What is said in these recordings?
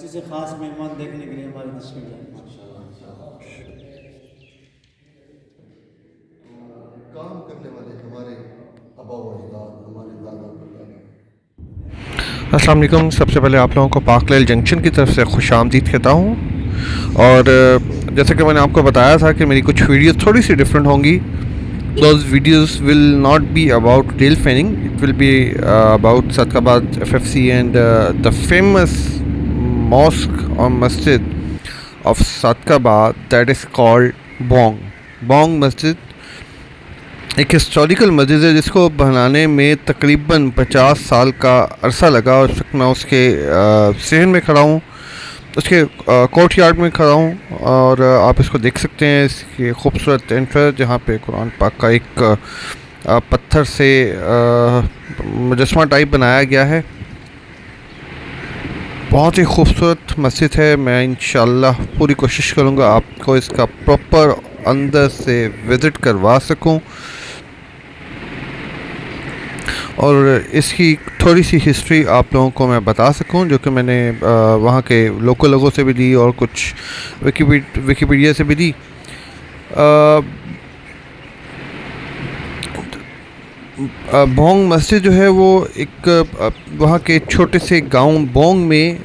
कराची से ख़ास मेहमान देखने के लिए हमारी तशरीफ लाए। काम करने वाले हमारे आबा व अजदाद, हमारे दादा परदादा। अस्सलाम वालेकुम। सबसे पहले आप लोगों को पार्कलेल जंक्शन की तरफ से खुश आमदीद कहता हूँ। और जैसे कि मैंने आपको बताया था कि मेरी कुछ वीडियोस थोड़ी सी डिफरेंट होंगी। Those videos will not be about rail fanning, it will be about Sadiqabad FFC and the famous mosque or masjid of Sadiqabad that is called Bong Bong masjid. एक हिस्टोरिकल मस्जिद है जिसको बनाने में तकरीबन 50 साल का अरसा लगा। और उस वक्त मैं उसके सहन में खड़ा हूँ, उसके कोर्ट यार्ड में खड़ा हूँ। और आप इसको देख सकते हैं, इसकी खूबसूरत एंट्रेंस जहाँ पे कुरान पाक का एक पत्थर से मुजस्मा टाइप बनाया गया है। बहुत ही खूबसूरत मस्जिद है। मैं इंशाल्लाह पूरी कोशिश करूँगा आपको इसका प्रॉपर अंदर से विज़िट करवा सकूँ और इसकी थोड़ी सी हिस्ट्री आप लोगों को मैं बता सकूं, जो कि मैंने वहाँ के लोकल लोगों से भी दी और कुछ विकीपीडिया से भी दी। बोंग मस्जिद जो है वो एक वहाँ के छोटे से गांव बोंग में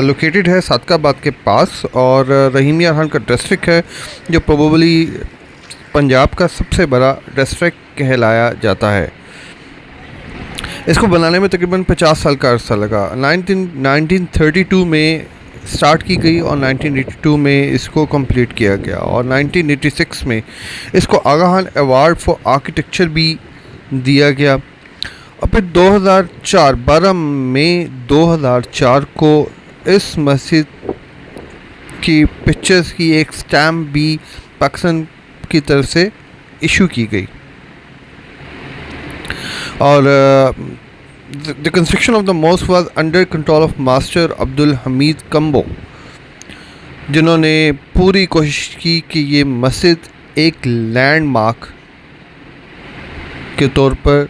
लोकेटेड है, सादकाबाद के पास। और रहीमिया खान का डिस्ट्रिक्ट है, जो प्रोबेबली पंजाब का सबसे बड़ा डिस्ट्रिक्ट कहलाया जाता है। इसको बनाने में तकरीबन 50 साल का अरसा लगा। 1932 में स्टार्ट की गई और 1982 में इसको कंप्लीट किया गया। और 1986 में इसको आगा खान अवार्ड फॉर आर्किटेक्चर भी दिया गया। और फिर 12 मई 2004 को इस मस्जिद की पिक्चर्स की एक स्टैम्प भी पाकिस्तान की तरफ से इशू की गई। और the construction of the mosque was under control of master Abdul Hamid combo, जिन्होंने पूरी कोशिश की कि ये मस्जिद एक लैंडमार्क के तौर पर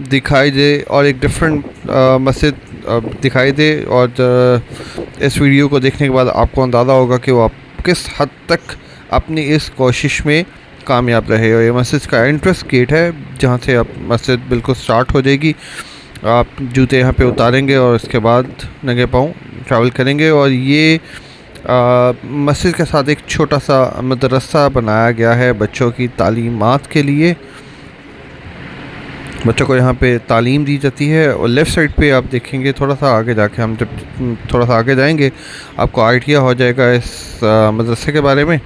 दिखाई दे और एक डिफरेंट मस्जिद दिखाई दे। और इस वीडियो को देखने के बाद आपको अंदाज़ा होगा कि वो आप किस हद तक अपनी इस कोशिश में कामयाब रहे। और ये मस्जिद का एंट्रेंस गेट है, जहाँ से आप मस्जिद बिल्कुल स्टार्ट हो जाएगी। आप जूते यहाँ पे उतारेंगे और इसके बाद नंगे पाँव ट्रैवल करेंगे। और ये मस्जिद के साथ एक छोटा सा मदरसा बनाया गया है बच्चों की तालीमात के लिए। बच्चों को यहाँ पे तालीम दी जाती है। और लेफ़्ट साइड पे आप देखेंगे, थोड़ा सा आगे जाके हम जब थोड़ा सा आगे जाएंगे आपको आइडिया हो जाएगा इस मदरसे के बारे में।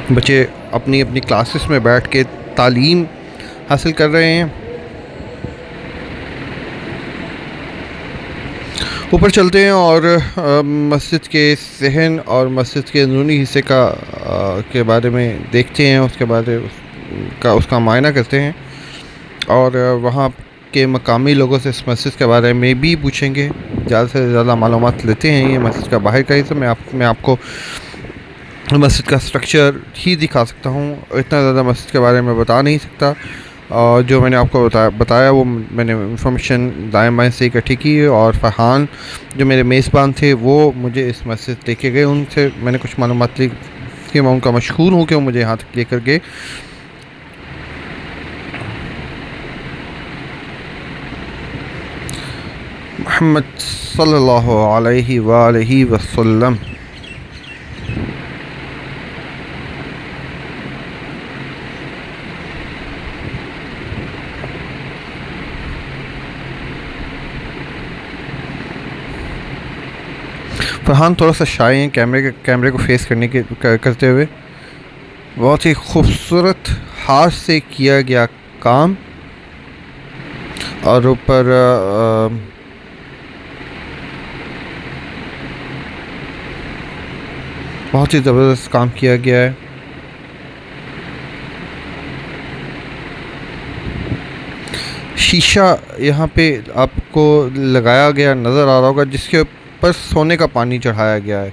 बच्चे अपनी अपनी क्लासेस में बैठ के तालीम हासिल कर रहे हैं। ऊपर चलते हैं और मस्जिद के सहन और मस्जिद के अंदरूनी हिस्से के बारे में देखते हैं, उसका मायना करते हैं। और वहाँ के मकामी लोगों से इस मस्जिद के बारे में भी पूछेंगे, ज़्यादा से ज़्यादा मालूमात लेते हैं। ये मस्जिद का बाहर का हिस्सा मैं आपको मस्जिद का स्ट्रक्चर ही दिखा सकता हूँ, इतना ज़्यादा मस्जिद के बारे में बता नहीं सकता। और जो मैंने आपको बताया वो मैंने इंफॉर्मेशन दाएं बाएं से इकट्ठी की। और फ़रहान जो मेरे मेज़बान थे वो मुझे इस मस्जिद लेके गए, उनसे मैंने कुछ मालूमात ली कि मैं उनका मशहूर हूँ कि वो मुझे यहाँ तक लेकर गए। मोहम्मद सल्लल्लाहु अलैहि वसल्लम। फरहान थोड़ा सा शाय हैं कैमरे को फेस करते हुए। बहुत ही खूबसूरत हाथ से किया गया काम। और ऊपर बहुत ही ज़बरदस्त काम किया गया है। शीशा यहाँ पे आपको लगाया गया नज़र आ रहा होगा, जिसके ऊपर सोने का पानी चढ़ाया गया है।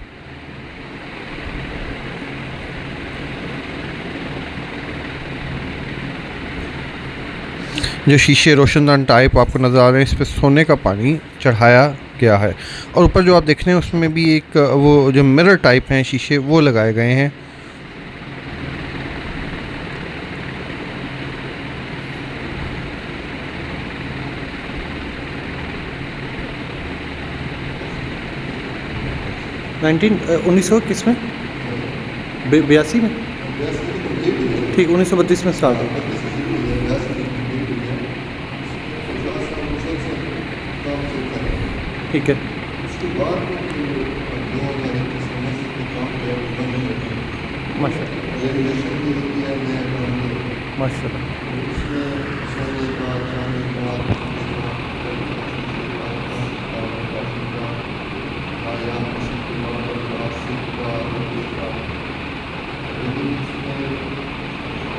जो शीशे रोशनदान टाइप आपको नज़र आ रहे हैं, इस पर सोने का पानी चढ़ाया गया है। और ऊपर जो आप देख रहे हैं उसमें भी एक वो जो मिरर टाइप हैं शीशे, वो लगाए गए हैं। नाइनटीन 1900 किस में 82 में, ठीक 1932 में स्टार्ट हुआ। ठीक है, उसके बाद माशाल्लाह माशाल्लाह।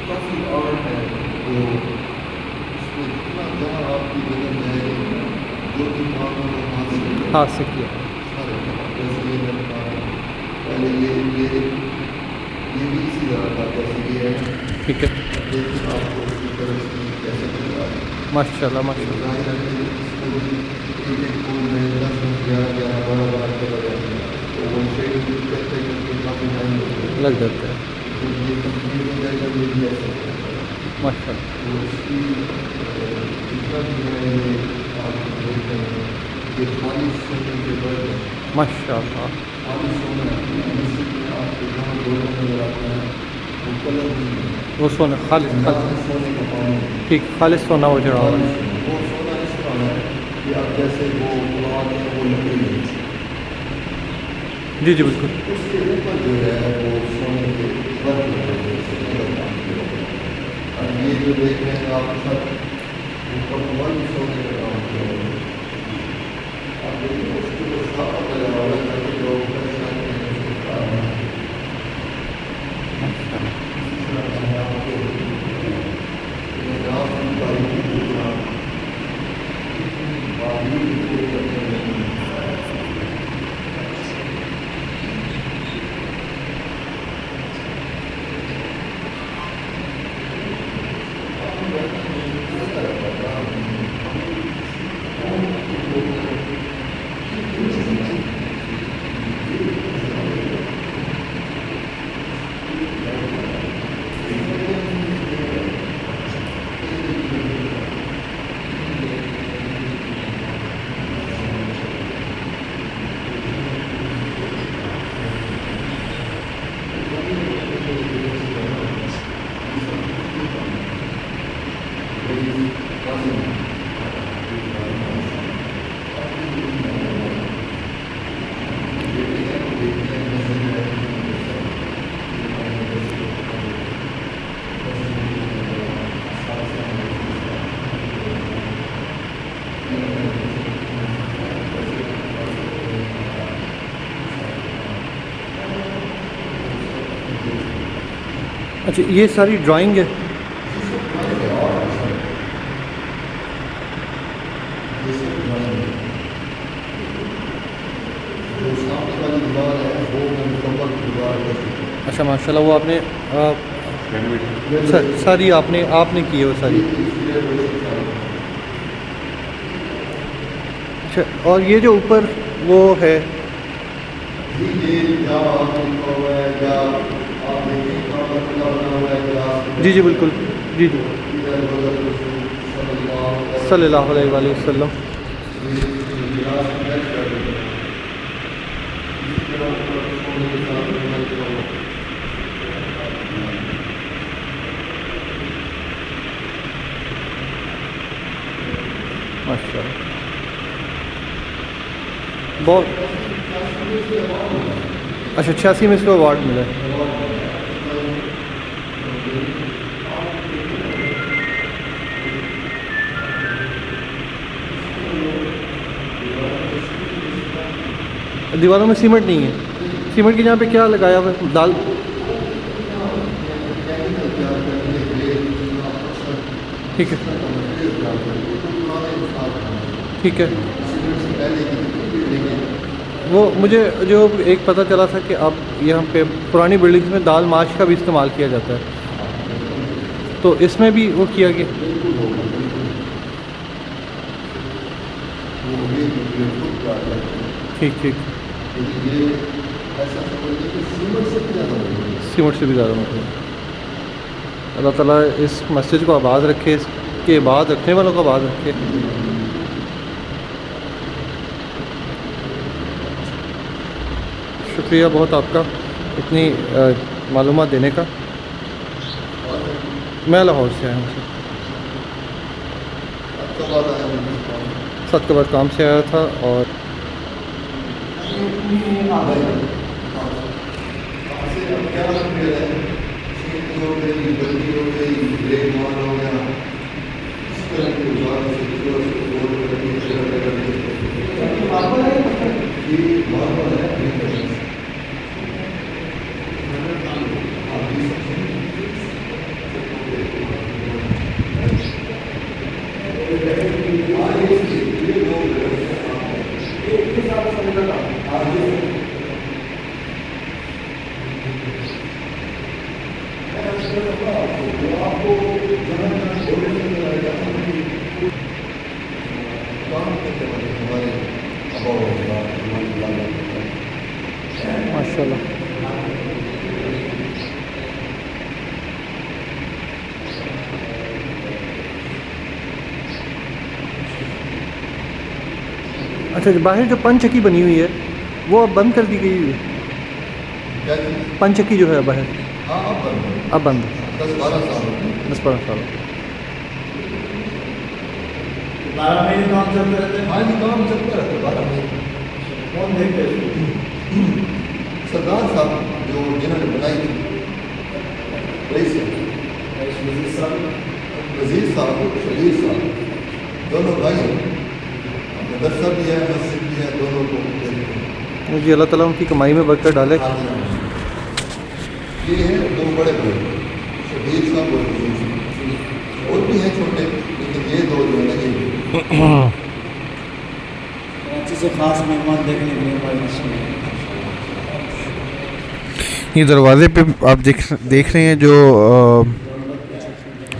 काफ़ी आर्ट है वो, उसमें इतना जहाँ आपकी जगह है जो भी काम है वो हाथ से किया। सारे जैसे ये लगता है पहले ये भी इसी तरह था जैसे ये है, ठीक है, लेकिन आपको उसकी तरह से कैसे करना है माशाल्लाह माशाल्लाह। जाहिर है कि इसको भी एक फूल में 10 में 11 बड़ा कलर है, तो वो शेड भी करते करते काफ़ी टाइम लग जाता है, तो ये कंप्लीट हो जाएगा, ये भी ऐसा माशाल्लाह तो उसकी जितना भी है ये आप देखते हैं ये खाली सोने के बाद माशाल्लाह। खाली सोना है, इसमें आपको जहाँ दोनों नजर आता है वो कलर नहीं है, वो सोना खालिश सोने का पानी ठीक खालिश सोना वो चढ़ा हुआ है। वो सोना इस तरह है कि आप जैसे वो गुलाब है वो लकड़ी है, जी जी बिल्कुल। उसके ऊपर जो है वो सोने के वर्क है, और ये जो देख रहे हैं आप सब ऊपर वन सोने का काम किया है। आप देखिए उसके जो साफ लगा हुआ है ताकि जो परेशान नहीं हो सकता है। ये रात की बारीकी पूरा बारीकी पूरी करते हैं। अच्छा, ये सारी ड्राइंग है। अच्छा माशाल्लाह, वो आपने सारी आपने की है वो सारी। अच्छा, और ये जो ऊपर वो है जी जी बिल्कुल, जी जी सल्लल्लाहु अलैहि वसल्लम। माशाल्लाह, बहुत अच्छा। 86 में इसको अवार्ड मिला है। दीवारों में सीमेंट नहीं है, सीमेंट की जहाँ पे क्या लगाया हुआ है, दाल। ठीक है, ठीक है। सिगरेट से पहले की बिल्डिंग है। वो मुझे जो एक पता चला था कि अब यहाँ पे पुरानी बिल्डिंग्स में दाल माश का भी इस्तेमाल किया जाता है, तो इसमें भी वो किया गया। बिल्कुल होगा, बिल्कुल। वो भी बिल्कुल प्राप्त है। ठीक ठीक। क्योंकि ये ऐसा समझिए कि सीमेंट से भी ज़्यादा होगा। सीमेंट से भी ज़्यादा मतलब अल्लाह ताला इस मस्जिद को आबाद रखे, इसके बाद रखने वालों को आबाद रखे। शुक्रिया बहुत आपका इतनी मालूमात देने का। मैं लाहौर से आया हूँ सर, अब तो बात है मुझे। 7 के बाद काम से आया था। और माशाल्लाह अच्छा, जो बाहर जो पंचक्की बनी हुई है वो अब बंद कर दी गई हुई है। क्या चीज़? पंचक्की जो है बाहर हाँ, अब बंद है। अब बंद 10-12 साल हो गए। 10-12 साल। 12 महीने काम चलते रहते हैं। हाँ जी, काम चलता रहता है 12 महीने। कौन देखते हैं? सरदार साहब जो जिन्होंने बनाई थी, रईस वजीर साहब, शबीर साहब, दोनों भाई हैं। मदरसा भी है, मस्जिद भी है, दोनों को देखते हैं। जी अल्लाह ताला उनकी कमाई में बरकत डाले। ये हैं 2 बड़े भाई, शबीर साहब और वजीर साहब। और भी हैं छोटे, लेकिन ये 2 जो है ना, ये कराची से खास मेहमान देखने के लिए हमारी नस्ल है। ये दरवाज़े पे आप देख रहे हैं जो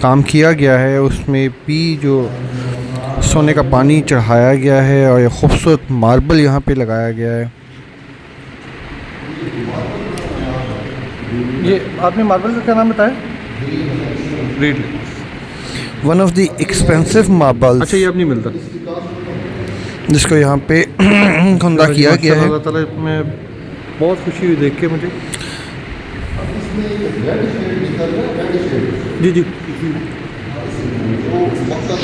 काम किया गया है, उसमें भी जो सोने का पानी चढ़ाया गया है और ये खूबसूरत मार्बल यहाँ पे लगाया गया है। ये आपने मार्बल का क्या नाम बताया? Great, one of the expensive marbles. अच्छा, ये अब नहीं मिलता, जिसको यहाँ पे खुंदा किया गया है। अल्लाह ताला में बहुत खुशी हुई देख के मुझे। इसमें ये रेड शेड निकल रहा है, रेड शेड। जी जी। वो मकसद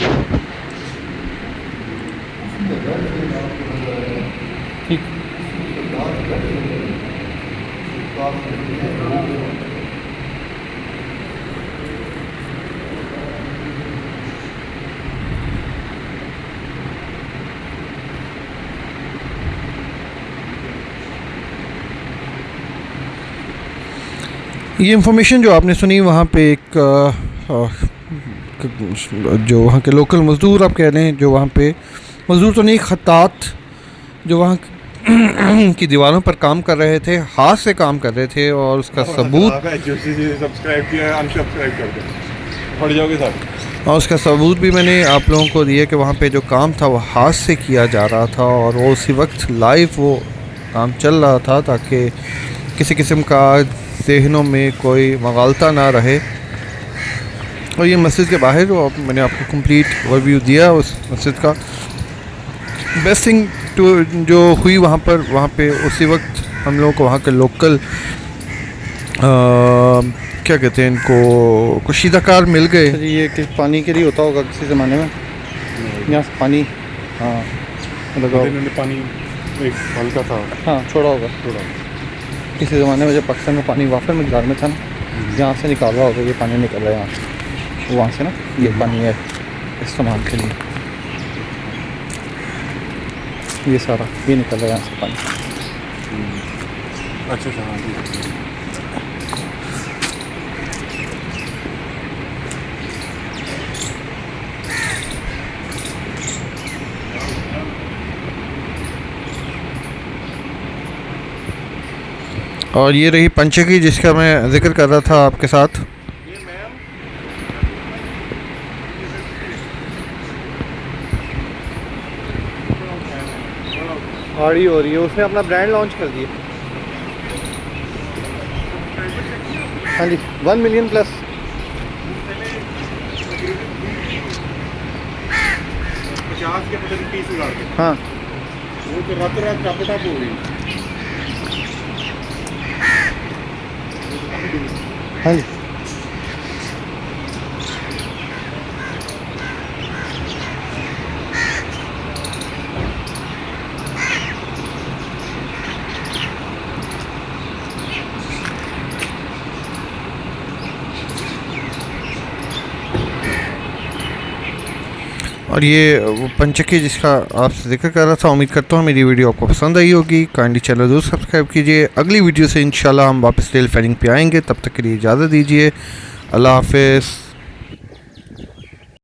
उसमें रेड शेड आपको नजर आएगा। ठीक। डार्क रेड शेड है। डार्क शेड है। ये इन्फॉर्मेशन जो आपने सुनी वहाँ पे एक जो वहाँ के लोकल मज़दूर आप कह रहे हैं, जो वहाँ पे मज़दूर तो नहीं, खत्तात जो वहाँ की दीवारों पर काम कर रहे थे, हाथ से काम कर रहे थे, और उसका सबूत सब्सक्राइब किया, अनसब्सक्राइब कर दो, पड़ जाओगे साहब। और उसका सबूत भी मैंने आप लोगों को दिया कि वहाँ पे जो काम था वो हाथ से किया जा रहा था, और वो उसी वक्त लाइव वो काम चल रहा था, ताकि किसी किस्म का ज़हनों में कोई मगालता ना रहे। और ये मस्जिद के बाहर मैंने आपको कंप्लीट ओवरव्यू दिया उस मस्जिद का। बेस्ट थिंग जो हुई वहाँ पे उसी वक्त हम लोगों को वहाँ के लोकल क्या कहते हैं इनको, कशीदाकार मिल गए। ये कि पानी के लिए होता होगा किसी ज़माने में, यहाँ से पानी लगाओ, पानी एक हल्का था, हाँ छोड़ा होगा किसी ज़माने में, जब पाकिस्तान में पानी वाफर मकदार में था ना, यहाँ से निकाल रहा होगा, ये पानी निकल रहा है यहाँ से, वहाँ से ना, ये पानी है इस्तेमाल के लिए, ये सारा ये निकल रहा है यहाँ से पानी। अच्छा हाँ जी। और ये रही पंचकी जिसका मैं जिक्र कर रहा था आपके साथ। गाड़ी हो रही है, उसने अपना ब्रांड लॉन्च कर दिया। हाँ जी, 1 मिलियन प्लस। 50 के पता नहीं 30 उड़ा के, हाँ वो तो रातों रात टप हो गई। हाँ जी। और ये वो पंचकी जिसका आपसे जिक्र कर रहा था। उम्मीद करता हूँ मेरी वीडियो आपको पसंद आई होगी। काइंडली चैनल जरूर सब्सक्राइब कीजिए। अगली वीडियो से इंशाल्लाह हम वापस टेल फेयरिंग पे आएंगे। तब तक के लिए इजाज़त दीजिए। अल्लाह हाफिज़।